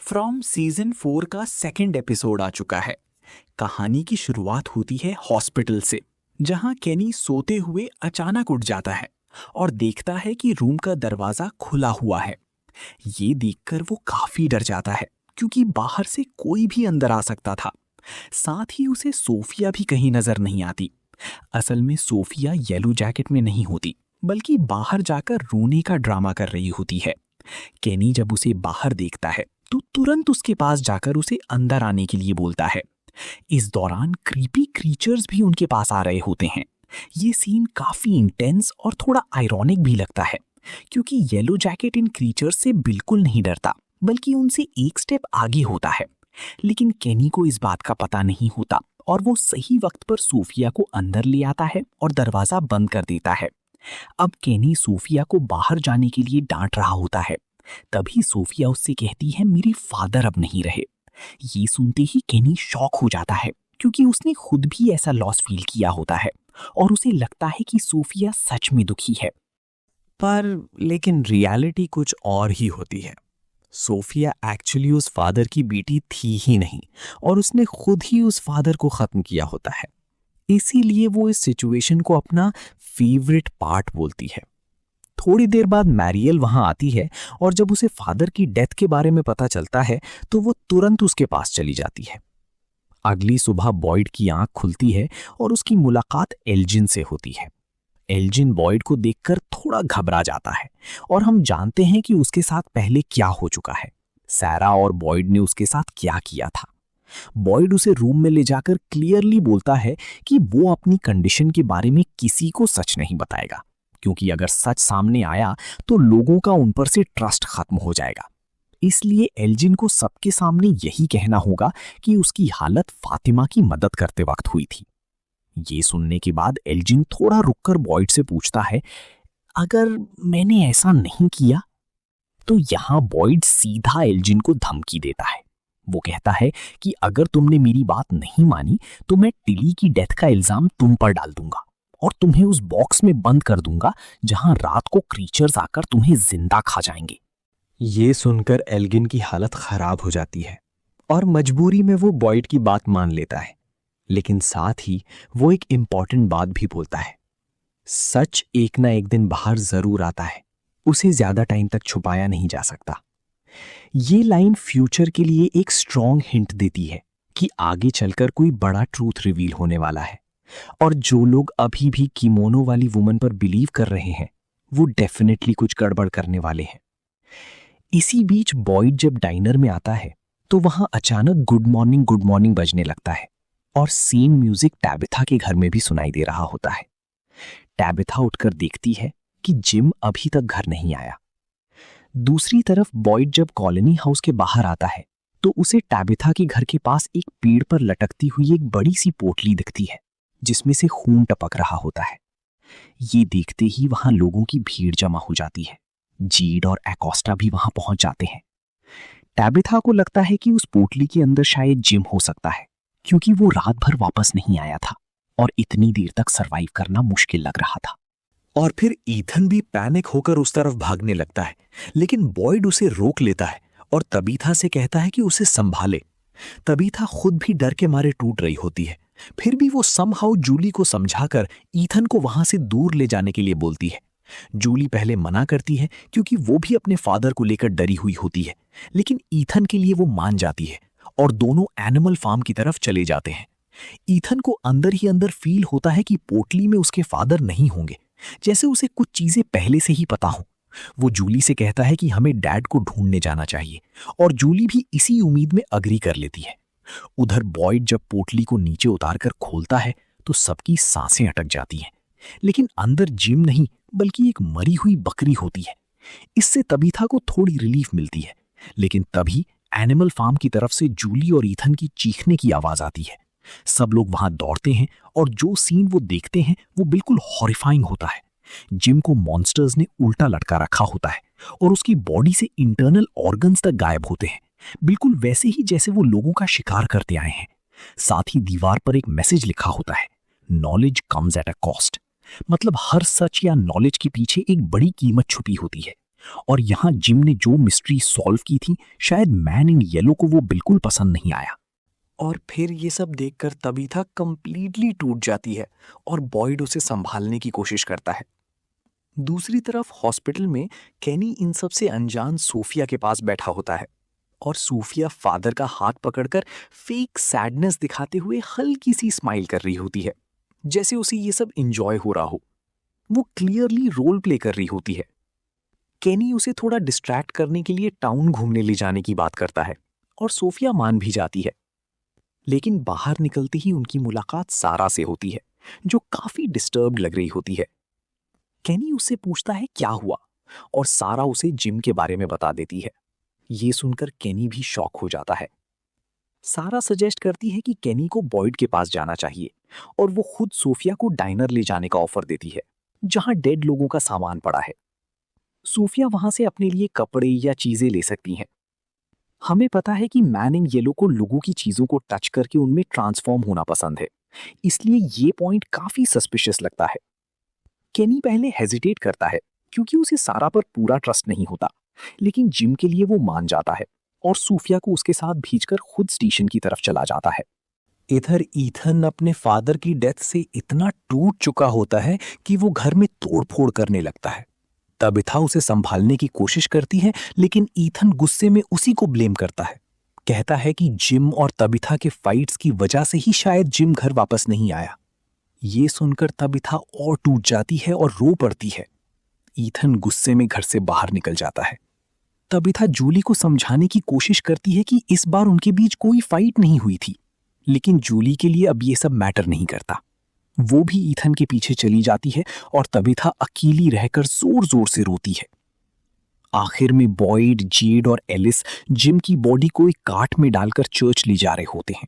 From season 4 का second episode आ चुका है। कहानी की शुरुआत होती है हॉस्पिटल से, जहां केनी सोते हुए अचानक उठ जाता है और देखता है कि रूम का दरवाजा खुला हुआ है। ये देखकर वो काफी डर जाता है क्योंकि बाहर से कोई भी अंदर आ सकता था। साथ ही उसे सोफिया भी कहीं नजर नहीं आती। असल में सोफिया येलो जैकेट में नहीं होती, बल्कि बाहर जाकर रोने का ड्रामा कर रही होती है। केनी जब उसे बाहर देखता है तो तुरंत उसके पास जाकर उसे अंदर आने के लिए बोलता है। इस दौरान क्रीपी क्रीचर्स भी उनके पास आ रहे होते हैं। ये सीन काफी इंटेंस और थोड़ा आयरॉनिक भी लगता है, क्योंकि येलो जैकेट इन क्रीचर्स से बिल्कुल नहीं डरता, बल्कि उनसे एक स्टेप आगे होता है। लेकिन केनी को इस बात का पता नहीं होता और वो सही वक्त पर सोफिया को अंदर ले आता है और दरवाजा बंद कर देता है। अब केनी सोफिया को बाहर जाने के लिए डांट रहा होता है। तभी सोफिया उससे कहती है, मेरे फादर अब नहीं रहे। ये सुनते ही केनी शॉक हो जाता है, क्योंकि उसने खुद भी ऐसा लॉस फील किया होता है और उसे लगता है कि सोफिया सच में दुखी है। पर लेकिन रियलिटी कुछ और ही होती है। सोफिया एक्चुअली उस फादर की बेटी थी ही नहीं, और उसने खुद ही उस फादर को खत्म किया होता है। इसीलिए वो इस सिचुएशन को अपना फेवरेट पार्ट बोलती है। थोड़ी देर बाद मैरियल वहां आती है, और जब उसे फादर की डेथ के बारे में पता चलता है तो वो तुरंत उसके पास चली जाती है। अगली सुबह बॉयड की आंख खुलती है और उसकी मुलाकात एल्जिन से होती है। एल्जिन बॉयड को देखकर थोड़ा घबरा जाता है, और हम जानते हैं कि उसके साथ पहले क्या हो चुका है। सैरा और बॉयड ने उसके साथ क्या किया था। बॉयड उसे रूम में ले जाकर क्लियरली बोलता है कि वो अपनी कंडीशन के बारे में किसी को सच नहीं बताएगा, क्योंकि अगर सच सामने आया तो लोगों का उन पर से ट्रस्ट खत्म हो जाएगा। इसलिए एल्जिन को सबके सामने यही कहना होगा कि उसकी हालत फातिमा की मदद करते वक्त हुई थी। ये सुनने के बाद एल्जिन थोड़ा रुककर बॉयड से पूछता है, अगर मैंने ऐसा नहीं किया? तो यहां बॉयड सीधा एल्जिन को धमकी देता है। वो कहता है कि अगर तुमने मेरी बात नहीं मानी तो मैं टिली की डेथ का इल्जाम तुम पर डाल दूंगा और तुम्हें उस बॉक्स में बंद कर दूंगा जहां रात को क्रीचर्स आकर तुम्हें जिंदा खा जाएंगे। ये सुनकर एल्गिन की हालत खराब हो जाती है और मजबूरी में वो बॉयड की बात मान लेता है, लेकिन साथ ही वो एक इंपॉर्टेंट बात भी बोलता है। सच एक ना एक दिन बाहर जरूर आता है, उसे ज्यादा टाइम तक छुपाया नहीं जा सकता। ये लाइन फ्यूचर के लिए एक स्ट्रॉन्ग हिंट देती है कि आगे चलकर कोई बड़ा ट्रूथ रिवील होने वाला है, और जो लोग अभी भी किमोनो वाली वुमन पर बिलीव कर रहे हैं वो डेफिनेटली कुछ गड़बड़ करने वाले हैं। इसी बीच बॉयड जब डाइनर में आता है तो वहां अचानक गुड मॉर्निंग बजने लगता है, और सेम म्यूजिक टैबिथा के घर में भी सुनाई दे रहा होता है। टैबिथा उठकर देखती है कि जिम अभी तक घर नहीं आया। दूसरी तरफ बॉयड जब कॉलोनी हाउस के बाहर आता है तो उसे टैबिथा के घर के पास एक पेड़ पर लटकती हुई एक बड़ी सी पोटली दिखती है, जिसमें से खून टपक रहा होता है। ये देखते ही वहां लोगों की भीड़ जमा हो जाती है। जीड और एकोस्टा भी वहां पहुंच जाते हैं। टैबिथा को लगता है कि उस पोटली के अंदर शायद जिम हो सकता है, क्योंकि वो रात भर वापस नहीं आया था और इतनी देर तक सरवाइव करना मुश्किल लग रहा था। और फिर ईथन भी पैनिक होकर उस तरफ भागने लगता है, लेकिन बॉयड उसे रोक लेता है और तबीथा से कहता है कि उसे संभाले। तबीथा खुद भी डर के मारे टूट रही होती है, फिर भी वो समहाउ जूली को समझाकर ईथन को वहां से दूर ले जाने के लिए बोलती है। जूली पहले मना करती है क्योंकि वो भी अपने फादर को लेकर डरी हुई होती है, लेकिन ईथन के लिए वो मान जाती है और दोनों एनिमल फार्म की तरफ चले जाते हैं। ईथन को अंदर ही अंदर फील होता है कि पोटली में उसके फादर नहीं होंगे, जैसे उसे कुछ चीजें पहले से ही पता हो। वो जूली से कहता है कि हमें डैड को ढूंढने जाना चाहिए, और जूली भी इसी उम्मीद में अग्री कर लेती है। उधर बॉयड जब पोटली को नीचे उतारकर खोलता है तो सबकी सांसें अटक जाती हैं, लेकिन अंदर जिम नहीं बल्कि एक मरी हुई बकरी होती है। इससे तबीथा को थोड़ी रिलीफ मिलती है, लेकिन तभी एनिमल फार्म की तरफ से जूली और ईथन की चीखने की आवाज आती है। सब लोग वहां दौड़ते हैं और जो सीन वो देखते हैं वो बिल्कुल हॉरिफाइंग होता है। जिम को मॉन्स्टर्स ने उल्टा लटका रखा होता है और उसकी बॉडी से इंटरनल ऑर्गन्स तक गायब होते हैं, बिल्कुल वैसे ही जैसे वो लोगों का शिकार करते आए हैं। साथ ही दीवार पर एक मैसेज लिखा होता है, knowledge comes at a cost. मतलब हर सच या नॉलेज के पीछे एक बड़ी कीमत छुपी होती है, और यहाँ जिम ने जो मिस्ट्री सॉल्व की थी, शायद मैन इन येलो को वो बिल्कुल पसंद नहीं आया। और फिर ये सब देखकर तबीथा कंप्लीटली टूट जाती है और बॉयड उसे संभालने की कोशिश करता है। दूसरी तरफ हॉस्पिटल में केनी इन सब से अनजान सोफिया के पास बैठा होता है और सोफिया फादर का हाथ पकड़कर फेक सैडनेस दिखाते हुए हल्की सी स्माइल कर रही होती है, जैसे उसे ये सब एंजॉय हो रहा हो। वो क्लियरली रोल प्ले कर रही होती है। केनी उसे थोड़ा डिस्ट्रैक्ट करने के लिए टाउन घूमने ले जाने की बात करता है और सोफिया मान भी जाती है। लेकिन बाहर निकलते ही उनकी मुलाकात सारा से होती है, जो काफी डिस्टर्ब्ड लग रही होती है। केनी उससे पूछता है क्या हुआ और सारा उसे जिम के बारे में बता देती है। ये सुनकर केनी भी शॉक हो जाता है। सारा सजेस्ट करती है कि केनी को बॉयड के पास जाना चाहिए और वो खुद सोफिया को डाइनर ले जाने का ऑफर देती है, जहां डेड लोगों का सामान पड़ा है। सोफिया वहां से अपने लिए कपड़े या चीजें ले सकती हैं। हमें पता है कि मैन इन येलो को लोगों की चीजों को टच करके उनमें ट्रांसफॉर्म होना पसंद है, इसलिए ये पॉइंट काफी सस्पिशियस लगता है। केनी पहले हेजिटेट करता है क्योंकि उसे सारा पर पूरा ट्रस्ट नहीं होता, लेकिन जिम के लिए वो मान जाता है और सोफिया को उसके साथ भेजकर खुद स्टेशन की तरफ चला जाता है। इधर ईथन अपने फादर की डेथ से इतना टूट चुका होता है कि वो घर में तोड़फोड़ करने लगता है। तबिथा उसे संभालने की कोशिश करती है, लेकिन ईथन गुस्से में उसी को ब्लेम करता है। कहता है कि जिम और तबिथा के फाइट्स की वजह से ही शायद जिम घर वापस नहीं आया। ये सुनकर तबिथा और टूट जाती है और रो पड़ती है। ईथन गुस्से में घर से बाहर निकल जाता है। तबिथा जूली को समझाने की कोशिश करती है कि इस बार उनके बीच कोई फाइट नहीं हुई थी, लेकिन जूली के लिए अब ये सब मैटर नहीं करता। वो भी ईथन के पीछे चली जाती है और तबिथा अकेली रहकर जोर जोर से रोती है। आखिर में बॉयड, जेड और एलिस जिम की बॉडी को एक कार्ट में डालकर चर्च ले जा रहे होते हैं।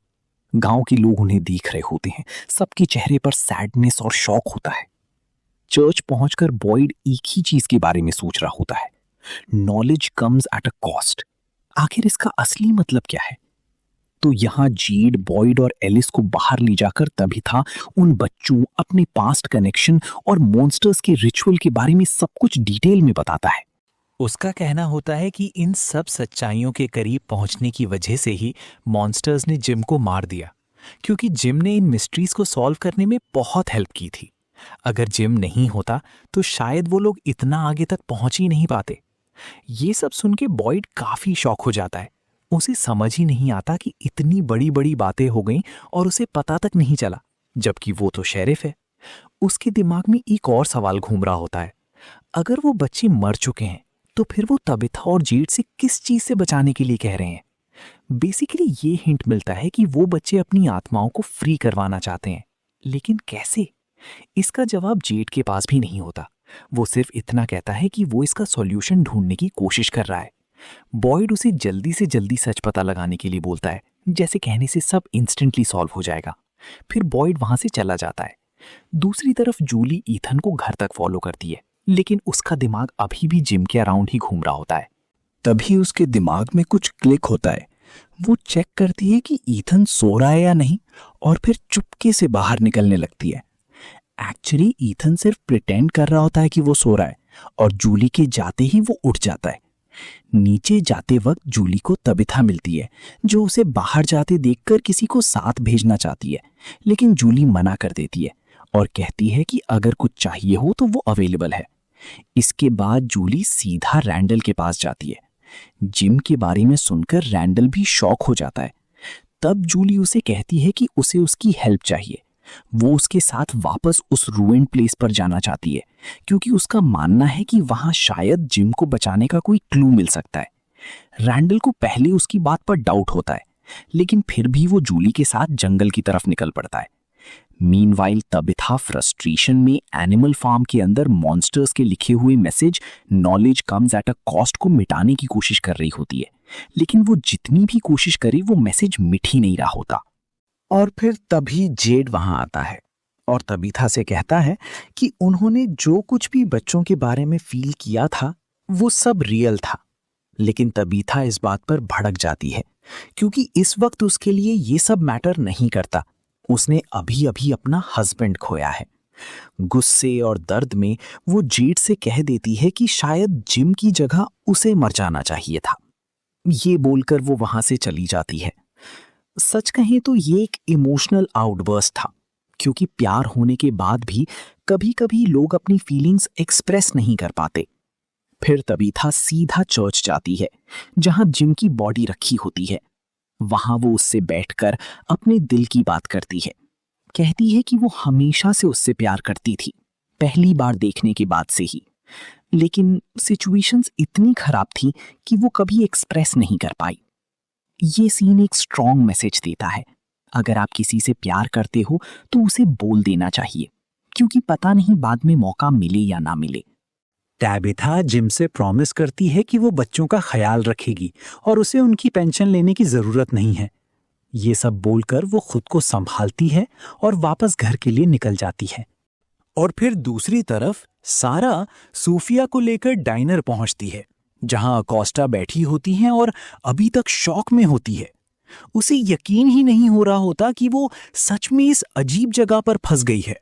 गांव के लोग उन्हें देख रहे होते हैं। सबके चेहरे पर सैडनेस और शॉक होता है। चर्च पहुंचकर बॉयड एक ही चीज के बारे में सोच रहा होता है, knowledge comes at a cost. आखिर इसका असली मतलब क्या है? तो यहां जेड, बॉयड और एलिस को बाहर ले जाकर तबिथा उन बच्चों, अपने पास्ट कनेक्शन और मॉन्स्टर्स के रिचुअल के बारे में सब कुछ डिटेल में बताता है। उसका कहना होता है कि इन सब सच्चाइयों के करीब पहुंचने की वजह से ही मॉन्स्टर्स ने जिम को मार दिया, क्योंकि जिम ने इन मिस्ट्रीज को सॉल्व करने में बहुत हेल्प की थी। अगर जिम नहीं होता तो शायद वो लोग इतना आगे तक पहुंच ही नहीं पाते। ये सब सुन के बॉयड काफी शॉक हो जाता है। उसे समझ ही नहीं आता कि इतनी बड़ी बड़ी बातें हो गईं और उसे पता तक नहीं चला, जबकि वो तो शेरिफ है। उसके दिमाग में एक और सवाल घूम रहा होता है, अगर वो बच्चे मर चुके हैं तो फिर वो तबिथा और जेड से किस चीज से बचाने के लिए कह रहे हैं? बेसिकली ये हिंट मिलता है कि वो बच्चे अपनी आत्माओं को फ्री करवाना चाहते हैं, लेकिन कैसे? इसका जवाब जेड के पास भी नहीं होता। वो सिर्फ इतना कहता है कि वो इसका सॉल्यूशन ढूंढने की कोशिश कर रहा है। बॉयड उसे जल्दी से जल्दी सच पता लगाने के लिए बोलता है, जैसे कहने से सब इंस्टेंटली सॉल्व हो जाएगा। फिर बॉयड वहां से चला जाता है। दूसरी तरफ जूली ईथन को घर तक फॉलो करती है, लेकिन उसका दिमाग अभी भी जिम के अराउंड ही घूम रहा होता है। तभी उसके दिमाग में कुछ क्लिक होता है। वो चेक करती है कि ईथन सो रहा है या नहीं, और फिर चुपके से बाहर निकलने लगती है। एक्चुअली ईथन सिर्फ प्रिटेंड कर रहा होता है कि वो सो रहा है, और जूली के जाते ही वो उठ जाता है। नीचे जाते वक्त जूली को तबिथा मिलती है, जो उसे बाहर जाते देखकर किसी को साथ भेजना चाहती है, लेकिन जूली मना कर देती है और कहती है कि अगर कुछ चाहिए हो तो वो अवेलेबल है। इसके बाद जूली सीधा रैंडल के पास जाती है। जिम के बारे में सुनकर रैंडल भी शॉक हो जाता है। तब जूली उसे कहती है कि उसे उसकी हेल्प चाहिए। वो उसके साथ वापस उस रूइंड प्लेस पर जाना चाहती है, क्योंकि उसका मानना है कि वहां शायद जिम को बचाने का कोई क्लू मिल सकता है। रैंडल को पहले उसकी बात पर डाउट होता है, लेकिन फिर भी वो जूली के साथ जंगल की तरफ निकल पड़ता है। मीनवाइल तबिथा फ्रस्ट्रेशन में एनिमल फार्म के अंदर मॉन्स्टर्स के लिखे हुए message knowledge comes at a cost को मिटाने की कोशिश कर रही होती है, लेकिन वो जितनी भी कोशिश करे वो मैसेज मिट ही नहीं रहा होता। और फिर तभी जेड वहां आता है और तबिथा से कहता है कि उन्होंने जो कुछ भी बच्चों के बारे में फील किया था वो सब रियल था। लेकिन तबिथा इस बात पर भड़क जाती है, क्योंकि इस वक्त उसके लिए ये सब मैटर नहीं करता। उसने अभी अभी अपना हस्बैंड खोया है गुस्से और दर्द में वो जेड से कह देती है कि शायद जिम की जगह उसे मर जाना चाहिए था। ये बोलकर वो वहां से चली जाती है। सच कहें तो ये एक इमोशनल आउटबर्स्ट था, क्योंकि प्यार होने के बाद भी कभी-कभी लोग अपनी फीलिंग्स एक्सप्रेस नहीं कर पाते। फिर तबीथा सीधा चर्च जाती है, जहां जिम की बॉडी रखी होती है। वहां वो उससे बैठकर अपने दिल की बात करती है। कहती है कि वो हमेशा से उससे प्यार करती थी, पहली बार देखने के बाद से ही। लेकिन सिचुएशंस इतनी खराब थी कि वो कभी एक्सप्रेस नहीं कर पाई। ये सीन एक स्ट्रॉन्ग मैसेज देता है। अगर आप किसी से प्यार करते हो तो उसे बोल देना चाहिए, क्योंकि पता नहीं बाद में मौका मिले या ना मिले। टैबिथा जिम से प्रॉमिस करती है कि वो बच्चों का ख्याल रखेगी और उसे उनकी पेंशन लेने की जरूरत नहीं है। ये सब बोलकर वो खुद को संभालती है और वापस घर के लिए निकल जाती है। और फिर दूसरी तरफ सारा सूफिया को लेकर डाइनर पहुंचती है, जहां अकोस्टा बैठी होती हैं और अभी तक शॉक में होती है। उसे यकीन ही नहीं हो रहा होता कि वो सच में इस अजीब जगह पर फंस गई है।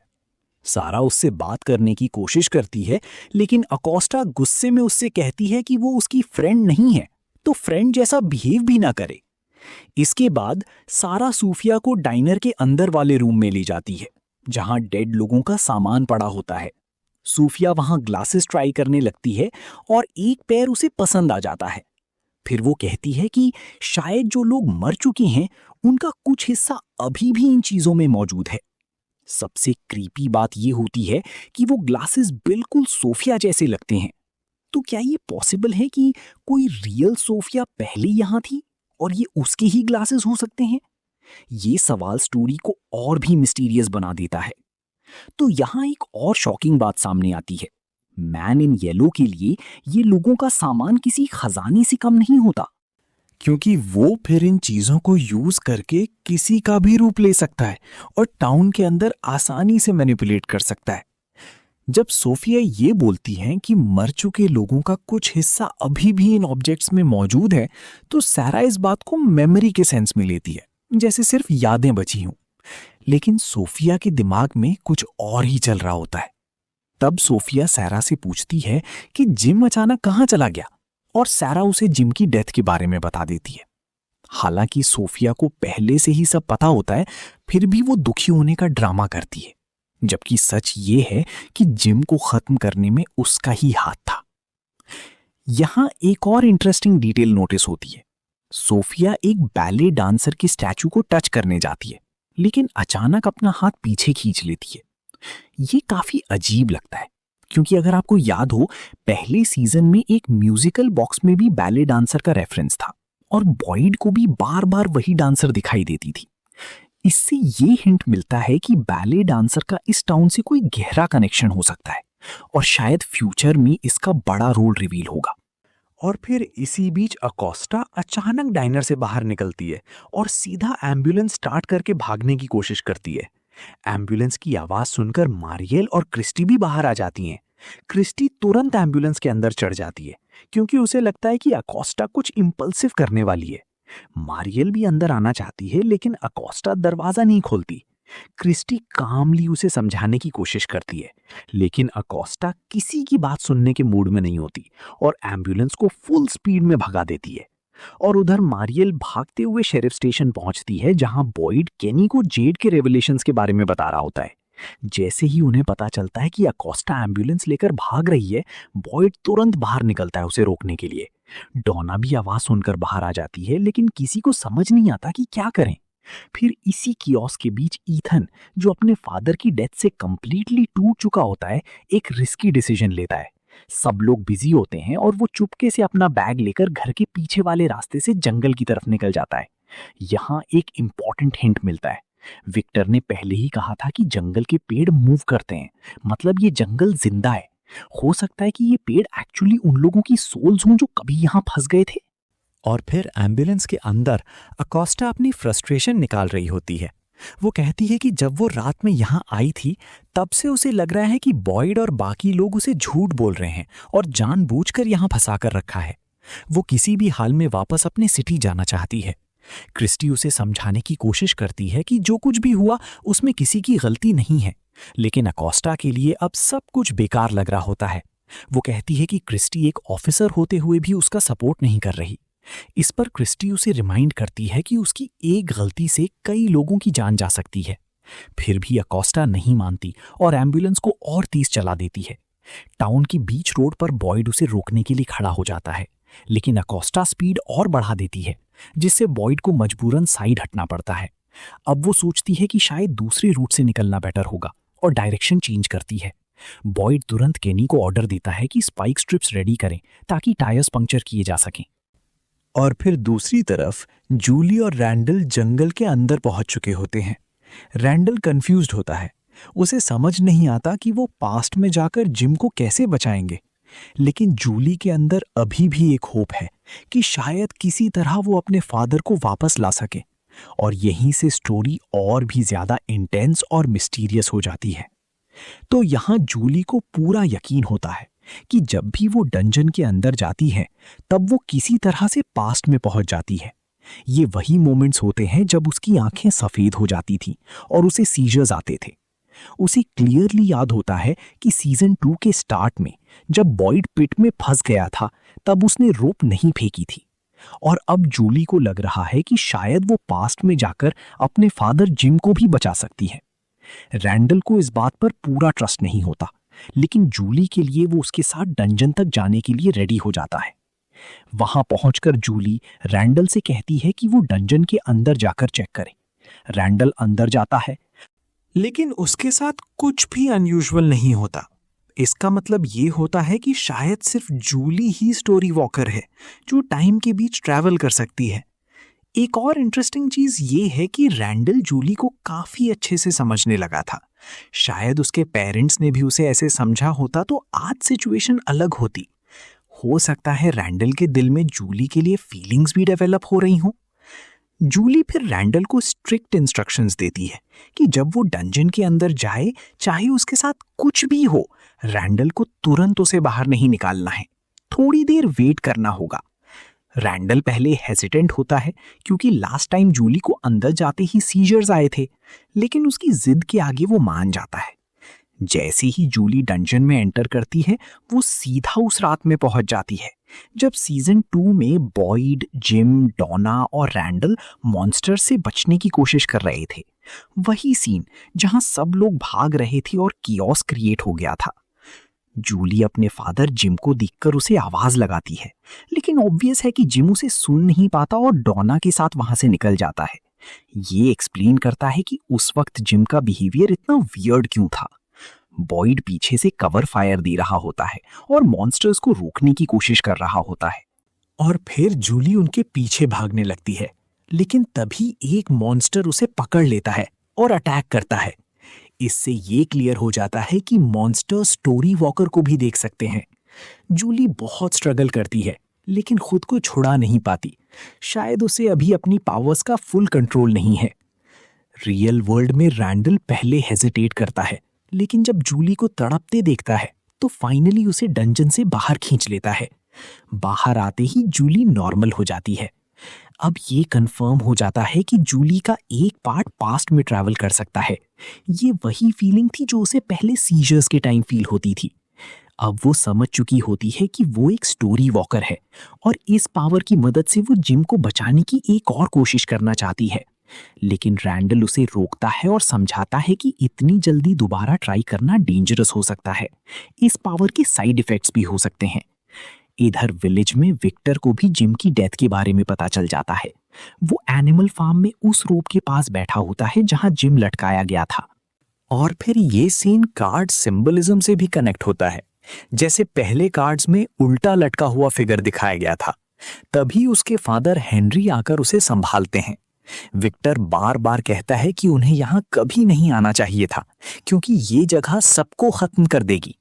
सारा उससे बात करने की कोशिश करती है, लेकिन अकोस्टा गुस्से में उससे कहती है कि वो उसकी फ्रेंड नहीं है, तो फ्रेंड जैसा बिहेव भी ना करे। इसके बाद सारा सूफिया को डाइनर के अंदर वाले रूम में ले जाती है, जहां डेड लोगों का सामान पड़ा होता है। सूफिया वहां ग्लासेस ट्राई करने लगती है और एक पैर उसे पसंद आ जाता है। फिर वो कहती है कि शायद जो लोग मर चुके हैं उनका कुछ हिस्सा अभी भी इन चीजों में मौजूद है। सबसे क्रीपी बात ये होती है कि वो ग्लासेस बिल्कुल सोफिया जैसे लगते हैं। तो क्या ये पॉसिबल है कि कोई रियल सोफिया पहले यहां थी और ये उसके ही ग्लासेस हो सकते हैं? ये सवाल स्टोरी को और भी मिस्टीरियस बना देता है। तो यहां एक और शॉकिंग बात सामने आती है। मैन इन येलो के लिए ये लोगों का सामान किसी खजाने से कम नहीं होता, क्योंकि वो फिर इन चीजों को यूज करके किसी का भी रूप ले सकता है और टाउन के अंदर आसानी से मैनिपुलेट कर सकता है। जब सोफिया ये बोलती हैं कि मर चुके लोगों का कुछ हिस्सा अभी भी इन ऑब्जेक्ट्स में मौजूद है, तो सारा इस बात को मेमोरी के सेंस में लेती है, जैसे सिर्फ यादें बची हों। लेकिन सोफिया के दिमाग में कुछ और ही चल रहा होता है। तब सोफिया सारा से पूछती है कि जिम अचानक कहाँ चला गया, और सारा उसे जिम की डेथ के बारे में बता देती है। हालांकि सोफिया को पहले से ही सब पता होता है, फिर भी वो दुखी होने का ड्रामा करती है, जबकि सच ये है कि जिम को खत्म करने में उसका ही हाथ था। यहां एक और इंटरेस्टिंग डिटेल नोटिस होती है। सोफिया एक बैले डांसर के स्टैचू को टच करने जाती है, लेकिन अचानक अपना हाथ पीछे खींच लेती है। ये काफी अजीब लगता है, क्योंकि अगर आपको याद हो, पहले सीजन में एक म्यूजिकल बॉक्स में भी बैले डांसर का रेफरेंस था और बॉयड को भी बार बार वही डांसर दिखाई देती थी। इससे ये हिंट मिलता है कि बैले डांसर का इस टाउन से कोई गहरा कनेक्शन हो सकता है और शायद फ्यूचर में इसका बड़ा रोल रिवील होगा। और फिर इसी बीच अकोस्टा अचानक डाइनर से बाहर निकलती है और सीधा एम्बुलेंस स्टार्ट करके भागने की कोशिश करती है। एम्बुलेंस की आवाज सुनकर मारियल और क्रिस्टी भी बाहर आ जाती हैं। क्रिस्टी तुरंत एम्बुलेंस के अंदर चढ़ जाती है, क्योंकि उसे लगता है कि अकोस्टा कुछ इंपल्सिव करने वाली है। मारियल भी अंदर आना चाहती है, लेकिन अकोस्टा दरवाजा नहीं खोलती। क्रिस्टी कामली उसे समझाने की कोशिश करती है, लेकिन अकोस्टा किसी की बात सुनने के मूड में नहीं होती और एम्बुलेंस को फुल स्पीड में भगा देती है। और उधर मारियल भागते हुए शेरिफ स्टेशन पहुंचती है, जहां बॉयड केनी को जेड के रेवलेशंस के बारे में बता रहा होता है। जैसे ही उन्हें पता चलता है कि अकोस्टा एम्बुलेंस लेकर भाग रही है, बॉयड तुरंत बाहर निकलता है उसे रोकने के लिए। डोना भी आवाज सुनकर बाहर आ जाती है, लेकिन किसी को समझ नहीं आता कि क्या करें। फिर इसी कियोस्क के बीच ईथन, जो अपने फादर की डेथ से कंप्लीटली टूट चुका होता है, एक रिस्की डिसीजन लेता है। सब लोग बिजी होते हैं और वो चुपके से अपना बैग लेकर घर के पीछे वाले रास्ते से जंगल की तरफ निकल जाता है। यहाँ एक इंपॉर्टेंट हिंट मिलता है। विक्टर ने पहले ही कहा था कि जंगल के पेड़ मूव करते हैं, मतलब ये जंगल जिंदा है। हो सकता है कि ये पेड़ एक्चुअली उन लोगों की सोल्स हों जो कभी यहाँ फंस गए थे। और फिर एम्बुलेंस के अंदर अकोस्टा अपनी फ्रस्ट्रेशन निकाल रही होती है। वो कहती है कि जब वो रात में यहाँ आई थी, तब से उसे लग रहा है कि बॉयड और बाकी लोग उसे झूठ बोल रहे हैं और जानबूझकर यहाँ फंसा कर रखा है। वो किसी भी हाल में वापस अपने सिटी जाना चाहती है। क्रिस्टी उसे समझाने की कोशिश करती है कि जो कुछ भी हुआ उसमें किसी की गलती नहीं है, लेकिन अकोस्टा के लिए अब सब कुछ बेकार लग रहा होता है। वो कहती है कि क्रिस्टी एक ऑफिसर होते हुए भी उसका सपोर्ट नहीं कर रही। इस पर क्रिस्टी उसे रिमाइंड करती है कि उसकी एक गलती से कई लोगों की जान जा सकती है। फिर भी अकोस्टा नहीं मानती और एम्बुलेंस को और तेज चला देती है। टाउन की बीच रोड पर बॉयड उसे रोकने के लिए खड़ा हो जाता है, लेकिन अकोस्टा स्पीड और बढ़ा देती है, जिससे बॉयड को मजबूरन साइड हटना पड़ता है। अब वो सोचती है कि शायद दूसरे रूट से निकलना बेटर होगा और डायरेक्शन चेंज करती है। बॉयड तुरंत केनी को ऑर्डर देता है कि स्पाइक स्ट्रिप्स रेडी करें ताकि टायर्स पंक्चर किए जा सकें। और फिर दूसरी तरफ जूली और रैंडल जंगल के अंदर पहुंच चुके होते हैं। रैंडल कंफ्यूज्ड होता है। उसे समझ नहीं आता कि वो पास्ट में जाकर जिम को कैसे बचाएंगे, लेकिन जूली के अंदर अभी भी एक होप है कि शायद किसी तरह वो अपने फादर को वापस ला सके। और यहीं से स्टोरी और भी ज्यादा इंटेंस और मिस्टीरियस हो जाती है। तो यहां जूली को पूरा यकीन होता है कि जब भी वो डंजन के अंदर जाती है तब वो किसी तरह से पास्ट में पहुंच जाती है। ये वही मोमेंट्स होते हैं जब उसकी आंखें सफेद हो जाती थी और उसे सीजर्स आते थे। उसे क्लियरली याद होता है कि सीजन 2 के स्टार्ट में जब बॉयड पिट में फंस गया था तब उसने रोप नहीं फेंकी थी। और अब जूली को लग रहा है कि शायद वो पास्ट में जाकर अपने फादर जिम को भी बचा सकती है। रैंडल को इस बात पर पूरा ट्रस्ट नहीं होता, लेकिन जूली के लिए वो उसके साथ डंजन तक जाने के लिए रेडी हो जाता है। वहां पहुंचकर जूली रैंडल से कहती है कि वो डंजन के अंदर जाकर चेक करे। रैंडल अंदर जाता है, लेकिन उसके साथ कुछ भी अनयूजुअल नहीं होता। इसका मतलब ये होता है कि शायद सिर्फ जूली ही स्टोरी वॉकर है जो टाइम के बीच ट्रैवल कर सकती है। एक और इंटरेस्टिंग चीज ये है कि रैंडल जूली को काफी अच्छे से समझने लगा था। शायद उसके पेरेंट्स ने भी उसे ऐसे समझा होता तो आज सिचुएशन अलग होती। हो सकता है रैंडल के दिल में जूली के लिए फीलिंग्स भी डेवलप हो रही हों। जूली फिर रैंडल को स्ट्रिक्ट इंस्ट्रक्शंस देती है कि जब वो डंजन के अंदर जाए, चाहे उसके साथ कुछ भी हो, रैंडल को तुरंत उसे बाहर नहीं निकालना है, थोड़ी देर वेट करना होगा। रैंडल पहले हेजिटेंट होता है क्योंकि लास्ट टाइम जूली को अंदर जाते ही सीजर्स आए थे, लेकिन उसकी जिद के आगे वो मान जाता है। जैसे ही जूली डंजन में एंटर करती है वो सीधा उस रात में पहुंच जाती है जब सीजन 2 में बॉयड, जिम, डॉना और रैंडल मॉन्स्टर से बचने की कोशिश कर रहे थे। वही सीन जहां सब लोग भाग रहे थे और कियोस क्रिएट हो गया था। जूली अपने फादर जिम को देखकर उसे आवाज लगाती है, लेकिन ऑब्वियस है कि जिम उसे सुन नहीं पाता और डॉना के साथ वहां से निकल जाता है। ये एक्सप्लेन करता है कि उस वक्त जिम का बिहेवियर इतना वियर्ड क्यों था। बॉयड पीछे से कवर फायर दे रहा होता है और मॉन्स्टर्स को रोकने की कोशिश कर रहा होता है। और फिर जूली उनके पीछे भागने लगती है, लेकिन तभी एक मॉन्स्टर उसे पकड़ लेता है और अटैक करता है। इससे ये क्लियर हो जाता है कि मॉन्स्टर स्टोरी वॉकर को भी देख सकते हैं। जूली बहुत स्ट्रगल करती है, लेकिन खुद को छुड़ा नहीं पाती। शायद उसे अभी अपनी पावर्स का फुल कंट्रोल नहीं है। रियल वर्ल्ड में रैंडल पहले हेजिटेट करता है, लेकिन जब जूली को तड़पते देखता है तो फाइनली उसे डंजन से बाहर खींच लेता है। बाहर आते ही जूली नॉर्मल हो जाती है। अब ये कंफर्म हो जाता है कि जूली का एक पार्ट पास्ट में ट्रैवल कर सकता है। ये वही फीलिंग थी जो उसे पहले सीजर्स के टाइम फील होती थी। अब वो समझ चुकी होती है कि वो एक स्टोरी वॉकर है और इस पावर की मदद से वो जिम को बचाने की एक और कोशिश करना चाहती है। लेकिन रैंडल उसे रोकता है और समझाता है कि इतनी जल्दी दोबारा ट्राई करना डेंजरस हो सकता है। इस पावर के साइड इफेक्ट्स भी हो सकते हैं। इधर विलेज में विक्टर को भी जिम की डेथ के बारे में पता चल जाता है। वो एनिमल फार्म में उस रोप के पास बैठा होता है जहां जिम लटकाया गया था। और फिर ये सीन कार्ड सिंबलिज्म से भी कनेक्ट होता है। जैसे पहले कार्ड्स में उल्टा लटका हुआ फिगर दिखाया गया था, तभी उसके फादर हेनरी आकर उसे संभालते हैं। विक्टर बार बार कहता है कि उन्हें यहां कभी नहीं आना चाहिए था क्योंकि ये जगह सबको खत्म कर देगी।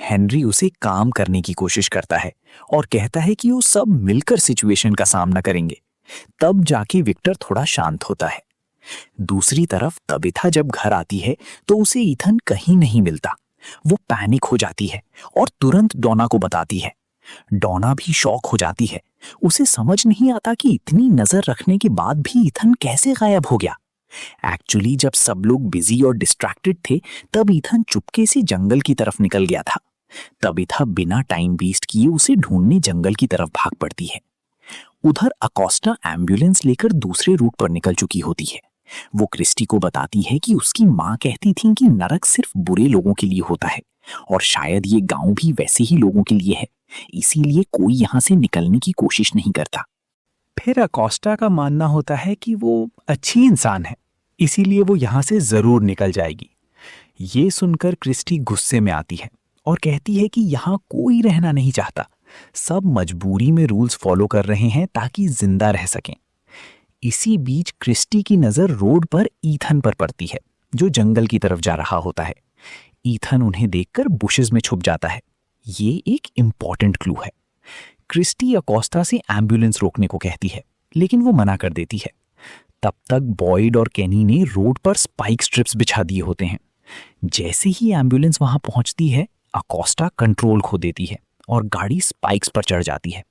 हेनरी उसे काम करने की कोशिश करता है और कहता है कि वो सब मिलकर सिचुएशन का सामना करेंगे। तब जाके विक्टर थोड़ा शांत होता है। दूसरी तरफ तबिथा जब घर आती है तो उसे ईथन कहीं नहीं मिलता। वो पैनिक हो जाती है और तुरंत डॉना को बताती है। डॉना भी शॉक हो जाती है। उसे समझ नहीं आता कि इतनी नजर रखने के बाद भी ईथन कैसे गायब हो गया। एक्चुअली जब सब लोग बिजी और डिस्ट्रैक्टेड थे तब ईथन चुपके से जंगल की तरफ निकल गया था। तबीथा बिना टाइम वेस्ट किए उसे ढूंढने जंगल की तरफ भाग पड़ती है। उधर अकोस्टा एम्बुलेंस लेकर दूसरे रूट पर निकल चुकी होती है। वो क्रिस्टी को बताती है कि उसकी माँ कहती थी कि नरक सिर्फ बुरे लोगों के लिए होता है और शायद ये गांव भी वैसे ही लोगों के लिए है, इसीलिए कोई यहाँ से निकलने की कोशिश नहीं करता। फिर अकोस्टा का मानना होता है कि वो अच्छी इंसान है, इसीलिए वो यहाँ से जरूर निकल जाएगी। ये सुनकर क्रिस्टी गुस्से में आती है और कहती है कि यहाँ कोई रहना नहीं चाहता, सब मजबूरी में रूल्स फॉलो कर रहे हैं ताकि जिंदा रह सकें। इसी बीच क्रिस्टी की नजर रोड पर ईथन पर पड़ती है जो जंगल की तरफ जा रहा होता है। ईथन उन्हें देखकर बुशेस में छुप जाता है। ये एक इंपॉर्टेंट क्लू है। क्रिस्टी अकोस्टा से एम्बुलेंस रोकने को कहती है लेकिन वो मना कर देती है। तब तक बॉयड और केनी ने रोड पर स्पाइक स्ट्रिप्स बिछा दिए होते हैं। जैसे ही एम्बुलेंस वहां पहुंचती है अकोस्टा कंट्रोल खो देती है और गाड़ी स्पाइक्स पर चढ़ जाती है।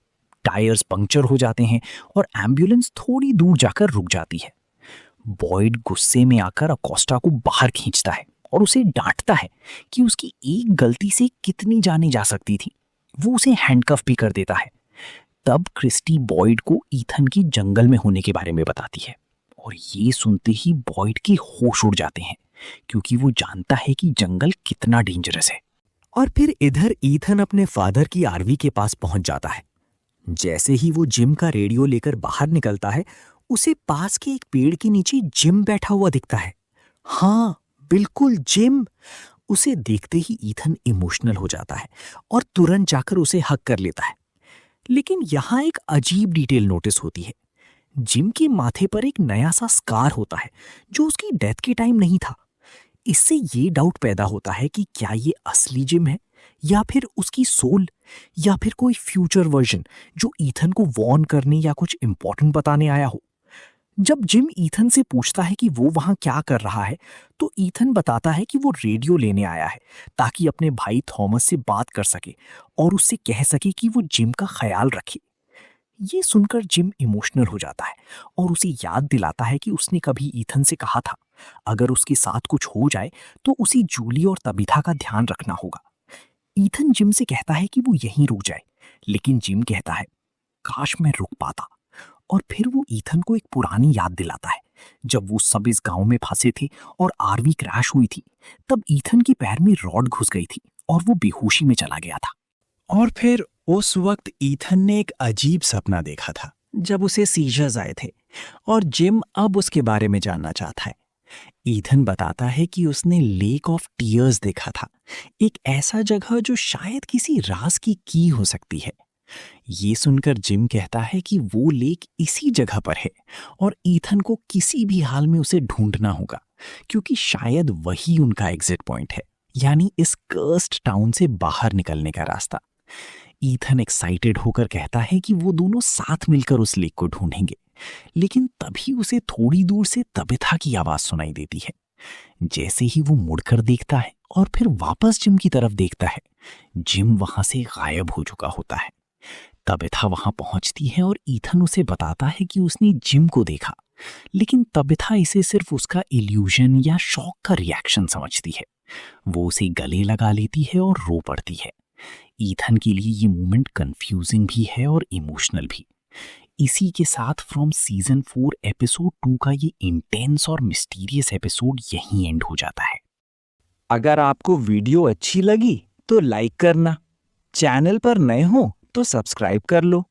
टायर्स पंक्चर हो जाते हैं और एम्बुलेंस थोड़ी दूर जाकर रुक जाती है। बॉयड गुस्से में आकर अकोस्टा को बाहर खींचता है और उसे डांटता है कि उसकी एक गलती से कितनी जानें जा सकती थी। वो उसे हैंडकफ भी कर देता है। तब क्रिस्टी बॉयड को ईथन की जंगल में होने के बारे में बताती है और ये सुनते ही बॉयड के होश उड़ जाते हैं क्योंकि वो जानता है कि जंगल कितना डेंजरस है। और फिर इधर ईथन अपने फादर की आरवी के पास पहुंच जाता है। जैसे ही वो जिम का रेडियो लेकर बाहर निकलता है उसे पास के एक पेड़ के नीचे जिम बैठा हुआ दिखता है। हाँ, बिल्कुल जिम। उसे देखते ही ईथन इमोशनल हो जाता है और तुरंत जाकर उसे हग कर लेता है। लेकिन यहाँ एक अजीब डिटेल नोटिस होती है। जिम के माथे पर एक नया सा स्कार होता है जो उसकी डेथ के टाइम नहीं था। इससे ये डाउट पैदा होता है कि क्या ये असली जिम है या फिर उसकी सोल या फिर कोई फ्यूचर वर्जन जो ईथन को वॉर्न करने या कुछ इंपॉर्टेंट बताने आया हो। जब जिम ईथन से पूछता है कि वो वहां क्या कर रहा है तो ईथन बताता है कि वो रेडियो लेने आया है ताकि अपने भाई थॉमस से बात कर सके और उससे कह सके कि वो जिम का ख्याल रखे। ये सुनकर जिम इमोशनल हो जाता है और उसे याद दिलाता है कि उसने कभी ईथन से कहा था अगर उसके साथ कुछ हो जाए तो उसे जूली और तबीथा का ध्यान रखना होगा। ईथन जिम से कहता है कि वो यहीं रुक जाए, लेकिन जिम कहता है काश मैं रुक पाता। और फिर वो ईथन को एक पुरानी याद दिलाता है जब वो सब इस गांव में फंसे थे और आरवी क्रैश हुई थी। तब ईथन के पैर में रॉड घुस गई थी और वो बेहोशी में चला गया था। और फिर उस वक्त ईथन ने एक अजीब सपना देखा था जब उसे सीजर्स आए थे और जिम अब उसके बारे में जानना चाहता है। ईथन बताता है कि उसने लेक ऑफ टीयर्स देखा था, एक ऐसा जगह जो शायद किसी राज की की हो सकती है। ये सुनकर जिम कहता है कि वो लेक इसी जगह पर है और ईथन को किसी भी हाल में उसे ढूंढना होगा क्योंकि शायद वही उनका एग्जिट पॉइंट है, यानी इस कर्स्ड टाउन से बाहर निकलने का रास्ता। ईथन एक्साइटेड होकर कहता है कि वो दोनों साथ मिलकर उस लेक को ढूंढेंगे, लेकिन तभी उसे थोड़ी दूर से तबीथा की आवाज सुनाई देती है। जैसे ही वो मुड़कर देखता है और फिर वापस जिम की तरफ देखता है, जिम वहां से गायब हो चुका होता है। तबीथा वहां पहुंचती है और ईथन उसे बताता है कि उसने जिम को देखा, लेकिन तबीथा इसे सिर्फ उसका इल्यूजन या शॉक का रिएक्शन समझती है। वो उसे गले लगा लेती है और रो पड़ती है। ईथन के लिए ये मोमेंट कंफ्यूजिंग भी है और इमोशनल भी। इसी के साथ फ्रॉम सीजन 4 एपिसोड 2 का ये इंटेंस और मिस्टीरियस एपिसोड यहीं एंड हो जाता है। अगर आपको वीडियो अच्छी लगी तो लाइक करना, चैनल पर नए हो तो सब्सक्राइब कर लो।